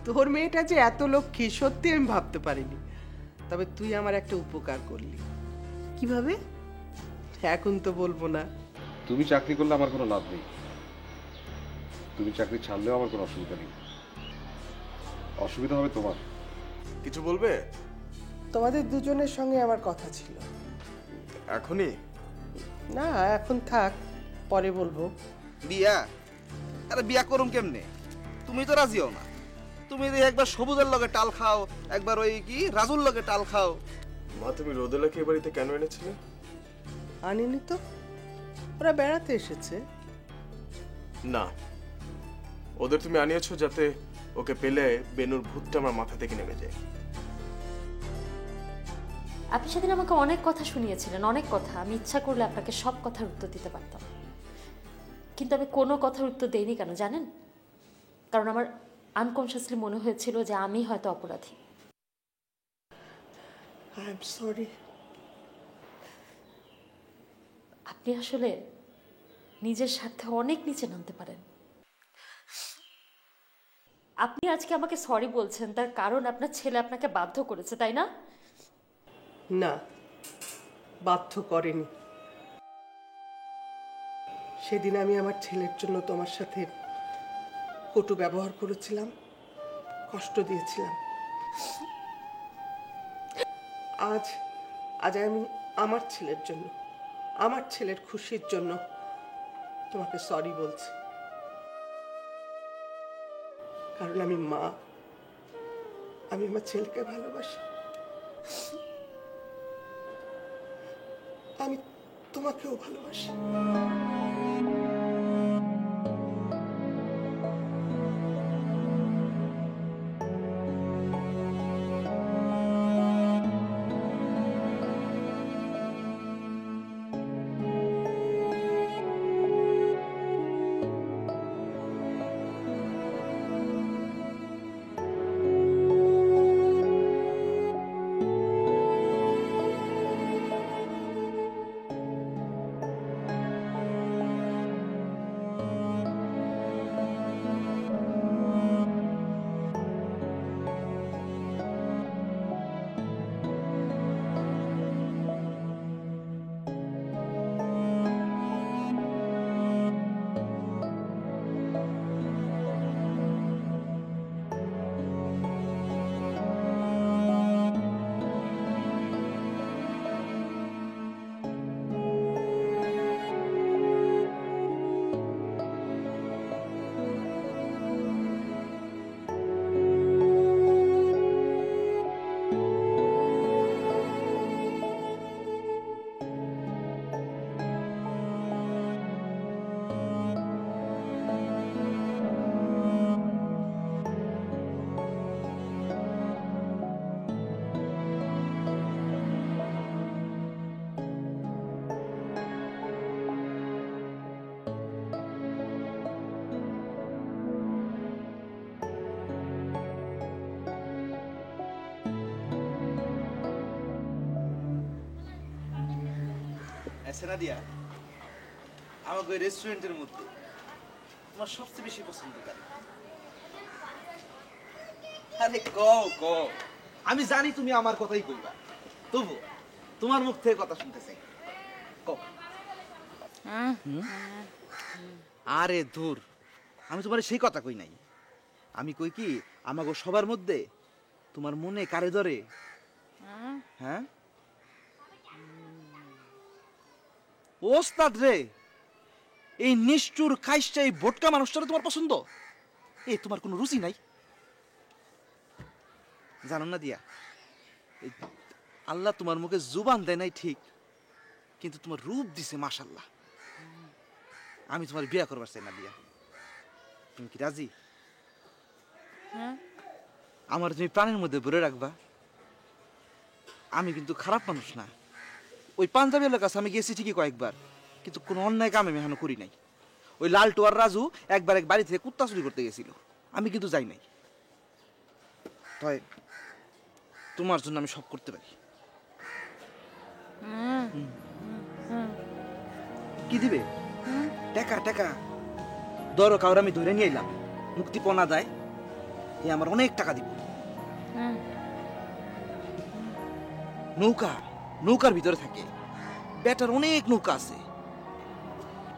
তোর মেয়েটা যে এত লক্ষ্মী সত্যি আমি ভাবতে পারিনি। তবে তুই আমার একটা উপকার করলি। কিভাবে এখন তো বলবো না। তুমি চাকরি করলে আমার কোনো লাভ নেই, তুমি চাকরি ছাড়লেও আমার কোনো অসুবিধা নেই। অসুবিধা হবে তোমার। কিছু বলবে? তোমাদের দুজনের সঙ্গে আমার কথা ছিল। এখনই? না, এখন থাক, পরে বলবো। বিয়া? আরে বিয়া করুম কেমনে? তুমি তো রাজিও না। তুমি একবার সবুজের লগে টাল খাও, একবার ওই কি রাজুর লগে টাল খাও। মা, তুমি রোদেলাকে এ বাড়িতে কেন এনেছিলে? আনিনি তো, ওরা বেড়াতে এসেছে। না, ওদের তুমি আনিয়েছো যাতে ওকে পেলে বেনুর ভূতটা আমার মাথা থেকে নেমে যায়। আপনি সেদিন আমাকে অনেক কথা শুনিয়েছিলেন, অনেক কথা। আমি ইচ্ছা করলে আপনাকে সব কথার উত্তর দিতে পারতাম, কিন্তু আমি কোনো কথার উত্তর দেইনি। কেন জানেন? কারণ আমার আনকনসিয়াসলি মনে হয়েছিল যে আমি হয়তো অপরাধী। I am sorry. আপনি আসলে নিজের স্বার্থে অনেক নিচে নামতে পারেন। আপনি আজকে আমাকে সরি বলছেন, তার কারণ আপনার ছেলে আপনাকে বাধ্য করেছে, তাই না? না, বাধ্য করেনি। সেদিন আমি আমার ছেলের জন্য তোমার সাথে কটু ব্যবহার করেছিলাম, কষ্ট দিয়েছিলাম। আজ আজ আমি আমার ছেলের জন্য, আমার ছেলের খুশির জন্য তোমাকে সরি বলছি। কারণ আমি মা, আমি আমার ছেলেকে ভালোবাসি। আমি তোমাকেও ভালোবাসি। সেনাদিয়া, আমাকে ওই রেস্টুরেন্টের মধ্যে তোমার সবচেয়ে বেশি পছন্দ করে? আরে কও কও, আমি জানি তুমি আমার কথাই কইবা, তবু তোমার মুখ থেকে কথা শুনতে চাই। কও। আরে দূর, আমি তোমার সেই কথা কই নাই। আমি কই কি, আমাকে সবার মধ্যে তোমার মনে কারে ধরে? হ্যাঁ ওস্তাদ রে, এই নিষ্ঠুর খাইস্টা এই ভোটকা মানুষটারে তোমার পছন্দ? এই তোমার কোনো রুচি নাই? জানো না দিয়া, আল্লাহ তোমার মুখে জুবান দেয় নাই ঠিক, কিন্তু তোমার রূপ দিছে মাশাল্লাহ। আমি তোমার বিয়ে করবার চাই না দিয়া। তুমি কি রাজি? আমার তুমি প্রাণের মধ্যে ভরে রাখবা। আমি কিন্তু খারাপ মানুষ না। ওই পাঞ্জাবি এলাকার কাছে আমি গেছি ঠিকই কয়েকবার, কিন্তু কোনো অন্যায় কাম আমি এখনো করি নাই। ওই লালটু আর রাজু একবার এক বাড়ি থেকে কুত্তা চুরি করতে গেছিল, আমি কিন্তু যাই নাই। তাই তোমার জন্য আমি সব করতে পারি। কি দিবে? টাকা টাকা ধরো, কাউর আমি ধরে নিয়ে এলাম, মুক্তিপণা দেয়, এ আমার অনেক টাকা দিব। হুম। নৌকা, নৌকার ভিতরে থাকে। বেটার অনেক নৌকা আছে,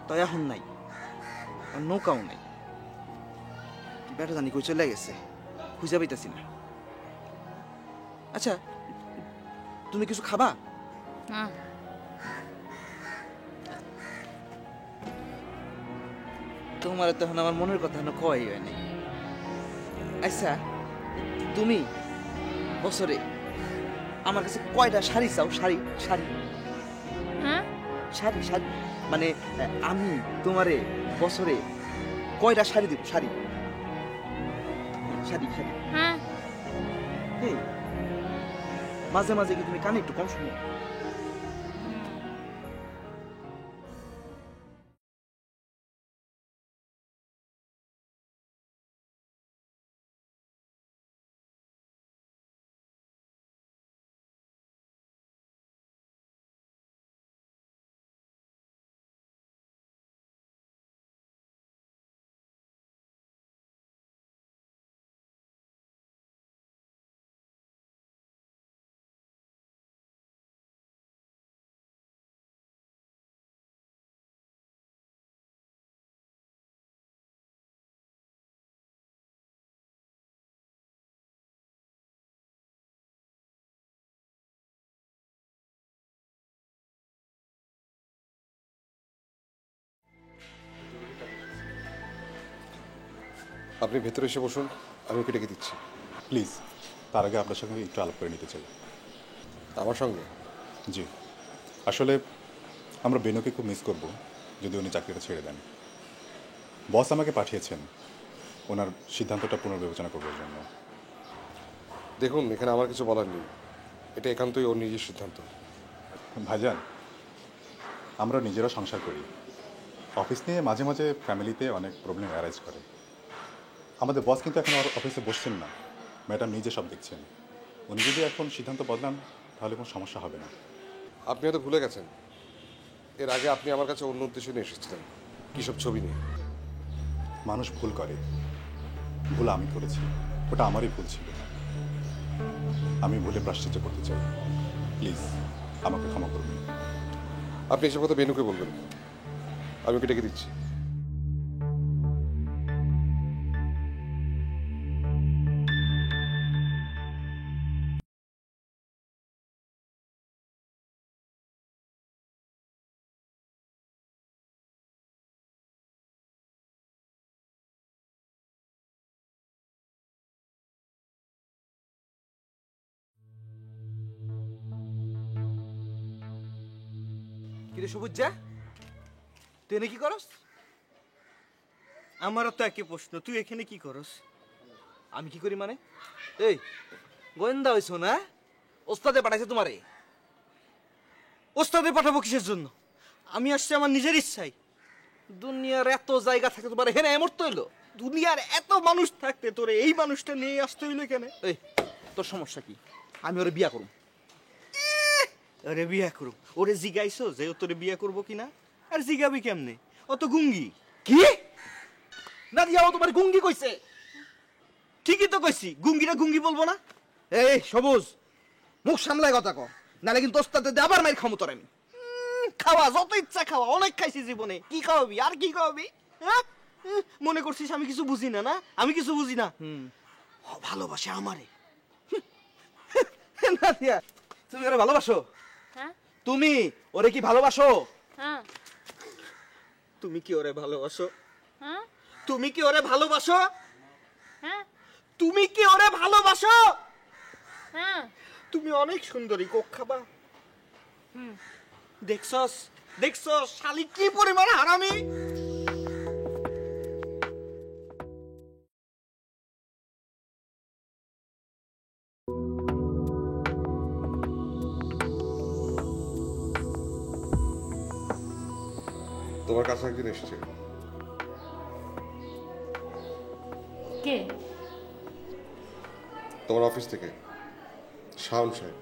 তো এখন নাই, আর নৌকাও নাই। বেটা জানি কই চলে গেছে, খুঁজে পাইতাছি না। আচ্ছা, তুমি কিছু খাবা? হুম। তোমার তখন আমার মনের কথা কয় হয় নাই। আচ্ছা, তুমি বছরে আমার কাছে কয়টা শাড়ি চাও? শাড়ি শাড়ি হ্যাঁ? শাড়ি শাড়ি মানে আমি তোমারে বছরে কয়টা শাড়ি দেব? শাড়ি শাড়ি শাড়ি। হ্যাঁ। এই, মাঝে মাঝে কি তুমি কানে একটু কম শুনো? আপনি ভেতরে এসে বসুন, আমি ওকে ডেকে দিচ্ছি। প্লিজ, তার আগে আপনার সঙ্গে একটু আলাপ করে নিতে চাই। আমার সঙ্গে? জি, আসলে আমরা বেনুকে খুব মিস করব যদি উনি চাকরিটা ছেড়ে দেন। বস আমাকে পাঠিয়েছেন ওনার সিদ্ধান্তটা পুনর্বিবেচনা করবার জন্য। দেখুন, এখানে আমার কিছু বলার নেই, এটা একান্তই ওর নিজের সিদ্ধান্ত। ভাইজান, আমরা নিজেরা সংসার করি, অফিস নিয়ে মাঝে মাঝে ফ্যামিলিতে অনেক প্রবলেম অ্যারাইজ করে। আমাদের বস কিন্তু এখন আর অফিসে বসছেন না, ম্যাডাম নিজে সব দেখছেন। উনি যদি এখন সিদ্ধান্ত বদলান তাহলে কোনো সমস্যা হবে না। আপনি হয়তো ভুলে গেছেন, এর আগে আপনি আমার কাছে অন্য উদ্দেশ্য নিয়ে এসেছিলেন, কী সব ছবি নিয়ে। মানুষ ভুল করে, ভুল আমি করেছি, ওটা আমারই ভুল ছিল। আমি ভুলে প্রাশ্চিত্য করতে চাই, প্লিজ আমাকে ক্ষমা করুন। আপনি এসব কথা বেনুকে বলবেন, আমি ওকে ডেকে দিচ্ছি। কিরে সবুজ, যা তুই এনে কি করস? আমারও তো একই প্রশ্ন, তুই এখানে কি করস? আমি কি করি মানে? এই গোয়েন্দা হইছো না? ওস্তাদে পাঠাইছে তোমারে? ওস্তাদে পাঠাবো কিসের জন্য? আমি আসছি আমার নিজের ইচ্ছাই। দুনিয়ার এত জায়গা থাকে তোমার হেনে এমর্ত হইলো? দুনিয়ার এত মানুষ থাকতে তোরে এই মানুষটা নিয়ে আসতে হইলো কেন? এই, তোর সমস্যা কি? আমি ওরে বিয়া করুম। ওরে বিয়া করুম? ওরে জিগাইছো যে ও তোরে বিয়া করবো কিনা? আর জিগাবি কেমনে? ও তো গুঙ্গি। কি? না দিয়া ও তোমার গুঙ্গি কইছে? ঠিকই তো কইছি, গুঙ্গিরা গুঙ্গি বলবো না? এই সবুজ, মুখ সামলায় কথা কর, নালে কিন্তু ওস্তাদে দিয়ে আবার মাইর খামু তোর আমি। খাওয়া যত ইচ্ছা খাওয়া, অনেক খাইছি জীবনে। কি খাওয়াবি আর কি খাওয়াবি? হ্যাঁ, মনে করছিস আমি কিছু বুঝি না? না, আমি কিছু বুঝি না। ও ভালোবাসে আমারে। নাদিয়া, তুমি ওরে ভালোবাসো? হ্যাঁ। তুমি ওরে কি ভালোবাসো? হ্যাঁ। তুমি কি ওরে ভালোবাসো? হ্যাঁ। তুমি কি ওরে ভালোবাসো? হ্যাঁ। তুমি কি ওরে ভালোবাসো? হ্যাঁ। তুমি অনেক সুন্দরী, কোক খাবা? দেখছস দেখছস শালি কি পরিমাণ হারামি? তোমার কাছে একদিন এসেছে। কে? তোমার অফিস থেকে, শাওন সাহেব।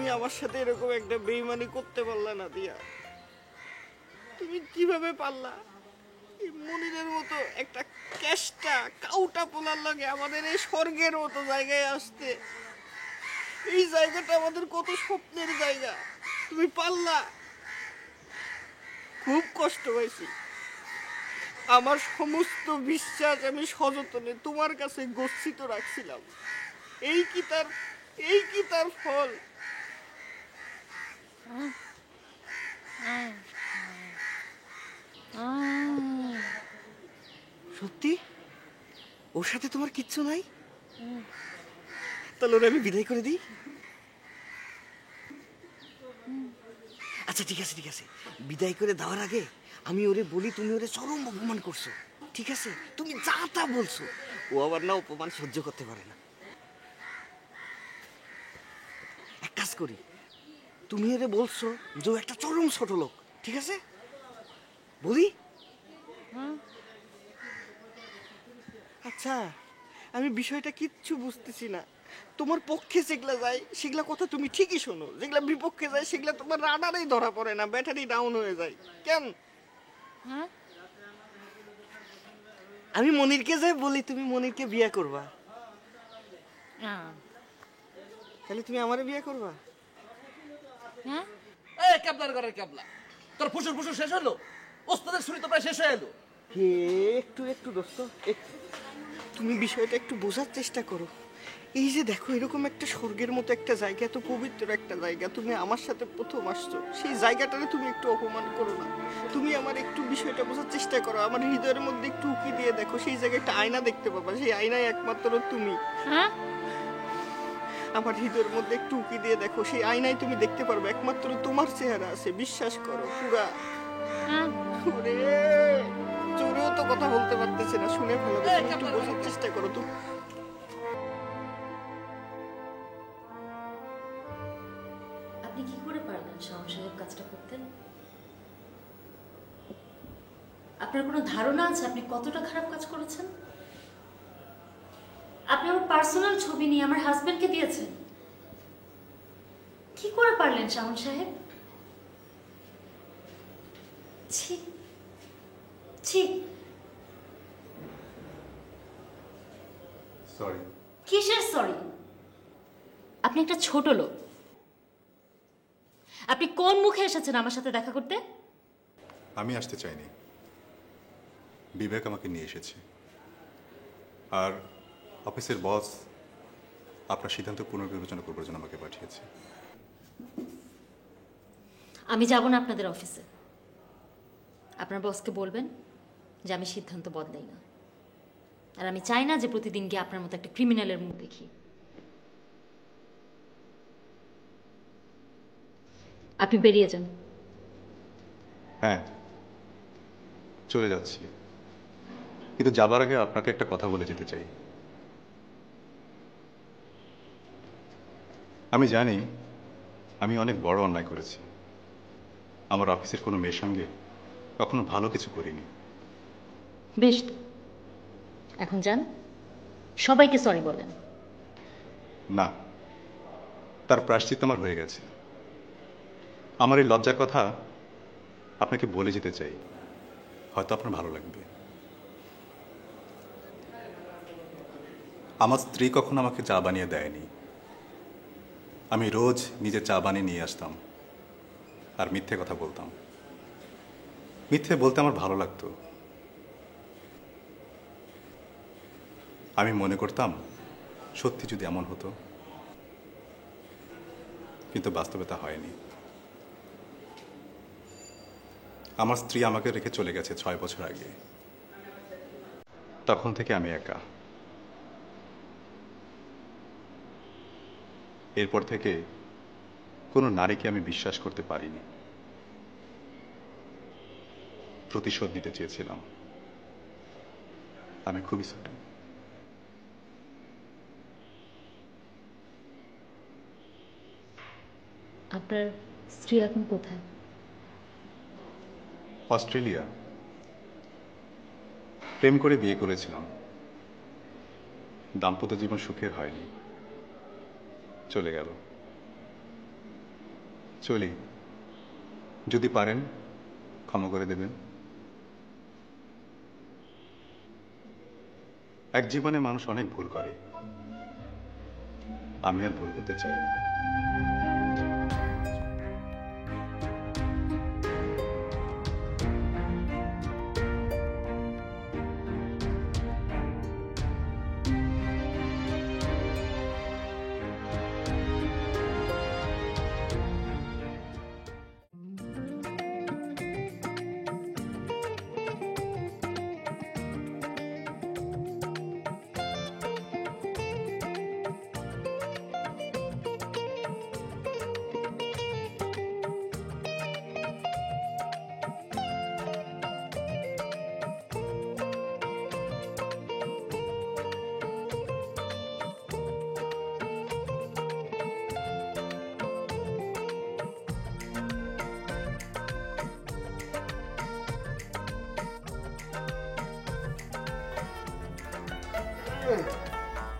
তুমি আমার সাথে এরকম একটা বেইমানি করতে পারলা না দিয়া? তুমি কিভাবে পারলা এই মনিরের মতো একটা কেষ্টা কাউটা পোলার লাগে আমাদের এই স্বর্গের মতো জায়গায় আসতে? এই জায়গাটা আমাদের কত স্বপ্নের জায়গা, তুমি পারলা? খুব কষ্ট পাইছি। আমার সমস্ত বিশ্বাস আমি সযত্নে তোমার কাছে গচ্ছিত রাখছিলাম। এই কি তার ফল? সত্যি ওর সাথে তোমার কিচ্ছু নাই? তাহলে ওরা আমি বিদায় করে দিই। আচ্ছা ঠিক আছে, বিদায় করে দেওয়ার আগে আমি ওরে বলি তুমি ওরে চরম অপমান করছো, ঠিক আছে? তুমি যা তা বলছো, ও আবার না অপমান সহ্য করতে পারে না। এক কাজ করি, তুমি ওরে বলছো যে ও একটা চরম ছোট লোক, ঠিক আছে? বলি? আচ্ছা আমি বিষয়টা কিচ্ছু বুঝতেছি না। তোমার পক্ষে যেগুলা যায় সেগুলা কথা তুমি ঠিকই শোনো, যেগুলা বিপক্ষে যায় সেগুলা তোমার রাডারেই ধরা পড়ে না, ব্যাটারি ডাউন হয়ে যায় কেন? আমি মনিরকে যাই বলি তুমি মনিরকে বিয়ে করবা, তাহলে তুমি আমারে বিয়ে করবা? এই ক্যাবলার ঘরের ক্যাবলা, তোর ফুসুর ফুসুর শেষ হলো? ওস্তাদের ছুরি তো প্রায় শেষ হয়ে এলো। হে একটু দোস্ত, তুমি বিষয়টা একটু বোঝার চেষ্টা করো। এই যে দেখো এরকম একটা স্বর্গের মতো একটা জায়গা, এত পবিত্র একটা জায়গা, তুমি আমার সাথে প্রথম আসছো, সেই জায়গাটারে তুমি একটু অপমান করো না। তুমি আমার একটু বিষয়টা বোঝার চেষ্টা করো, আমার হৃদয়ের মধ্যে একটু উকি দিয়ে দেখো, সেই জায়গায় একটা আয়না দেখতে পাবা, সেই আয়নায় একমাত্র তুমি। আমার হৃদয়ের মধ্যে একটু উকি দিয়ে দেখো, সেই আয়নায় তুমি দেখতে পারবে একমাত্র তোমার চেহারা আছে, বিশ্বাস করো পুরা। ওরে জোরেও তো কথা বলতে পারতেছে না, শুনে ভালো একটু বোঝার চেষ্টা করো তো। আপনি কি করে পারবেন শাওন সাহেব কাজটা করতে? আপনার কোনো ধারণা আছে আপনি কতটা খারাপ কাজ করেছেন? আপনি আমার পার্সোনাল ছবি নিয়ে আমার হাজবেন্ডকে দিয়েছেন। কি করে পারলেন শাওন সাহেব? ছি ছি। সরি। কিসের সরি? আপনি একটা ছোট লোক। আপনি কোন মুখে এসেছেন আমার সাথে দেখা করতে? আমি আসতে চাইনি, বিবেক আমাকে নিয়ে এসেছে। আর অফিসের বস আপনার সিদ্ধান্ত পুনর্বিবেচনা করবার জন্য আমাকে পাঠিয়েছে। আমি যাব না আপনাদের অফিসে। আপনার বসকে বলবেন যে আমি সিদ্ধান্ত বদলাই না, আর আমি চাই না যে প্রতিদিন গিয়ে আপনার মতো একটা ক্রিমিনালের মুখ দেখি। আপনি বেরিয়ে যান। হ্যাঁ চলে যাচ্ছি, কিন্তু যাবার আগে আপনাকে একটা কথা বলে যেতে চাই। আমি জানি আমি অনেক বড় অন্যায় করেছি। আমার অফিসের কোনো মেয়ের সঙ্গে কখনো ভালো কিছু করিনি। বেশ, এখন যান, সবাইকে সরি বলেন। না, তার প্রায়শ্চিত্ত আমার হয়ে গেছে। আমার এই লজ্জার কথা আপনাকে বলে যেতে চাই, হয়তো আপনার ভালো লাগবে। আমার স্ত্রী কখনো আমাকে চা বানিয়ে দেয়নি। আমি রোজ নিজে চা বানিয়ে নিয়ে আসতাম আর মিথ্যে কথা বলতাম। মিথ্যে বলতে আমার ভালো লাগতো। আমি মনে করতাম সত্যি যদি এমন হতো, কিন্তু বাস্তবে তা হয়নি। আমার স্ত্রী আমাকে রেখে চলে গেছে 6 বছর আগে। তখন থেকে আমি একা। এরপর থেকে কোনো নারীকে আমি বিশ্বাস করতে পারিনি। প্রতিশোধ নিতে চেয়েছিলাম। আমি খুবই সরি। আপনার স্ত্রী এখন কোথায়? অস্ট্রেলিয়া। প্রেম করে বিয়ে করেছিলাম, দাম্পত্য জীবন সুখের হয়নি, চলে গেল। চলি, যদি পারেন ক্ষমা করে দেবেন। এক জীবনে মানুষ অনেক ভুল করে, আমি আর ভুল করতে চাই না।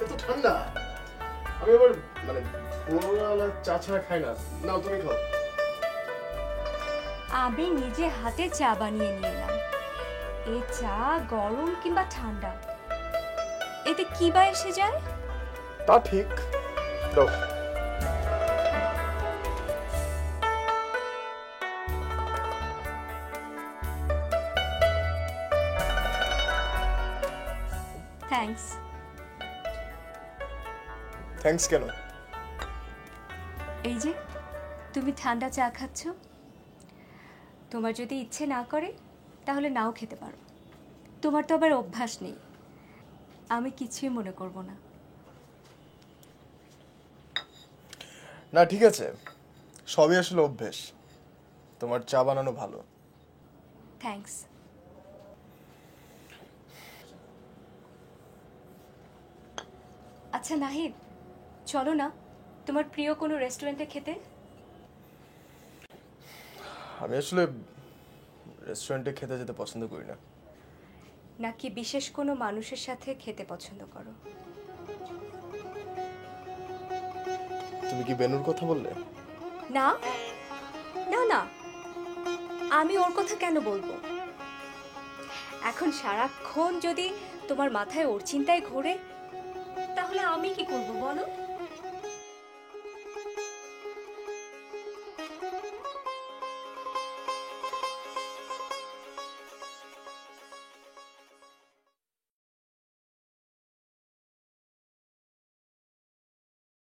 এত ঠান্ডা, আমি আবার মানে ভোরবেলা চা ছাড়া খাই না। নাও তুমি খাও। আমি নিজে হাতে চা বানিয়ে নিয়ে এলাম। এই চা গরম কিংবা ঠান্ডা, এতে কি বা এসে যায়? তা ঠিক। দাও। থ্যাঙ্কস। থ্যাঙ্কস কেন? এই যে তুমি ঠান্ডা চা খাচ্ছ, তোমার যদি ইচ্ছে না করে তাহলে নাও খেতে পারো। তোমার তো আবার অভ্যাস নেই, আমি কিছুই মনে করব না। না ঠিক আছে, সবই আসলে অভ্যেস। তোমার চা বানানো ভালো। থ্যাঙ্কস। আচ্ছা নাহিদ, চলো না তোমার প্রিয় কোনো রেস্টুরেন্টে খেতে। আমি আসলে রেস্টুরেন্টে খেতে যেতে পছন্দ করি না। নাকি বিশেষ কোনো মানুষের সাথে খেতে পছন্দ করো? তুমি কি বেনুর কথা বললে? না না না, আমি ওর কথা কেন বলবো? এখন সারাক্ষণ যদি তোমার মাথায় ওর চিন্তায় ঘোরে তাহলে আমি কি করব বলো?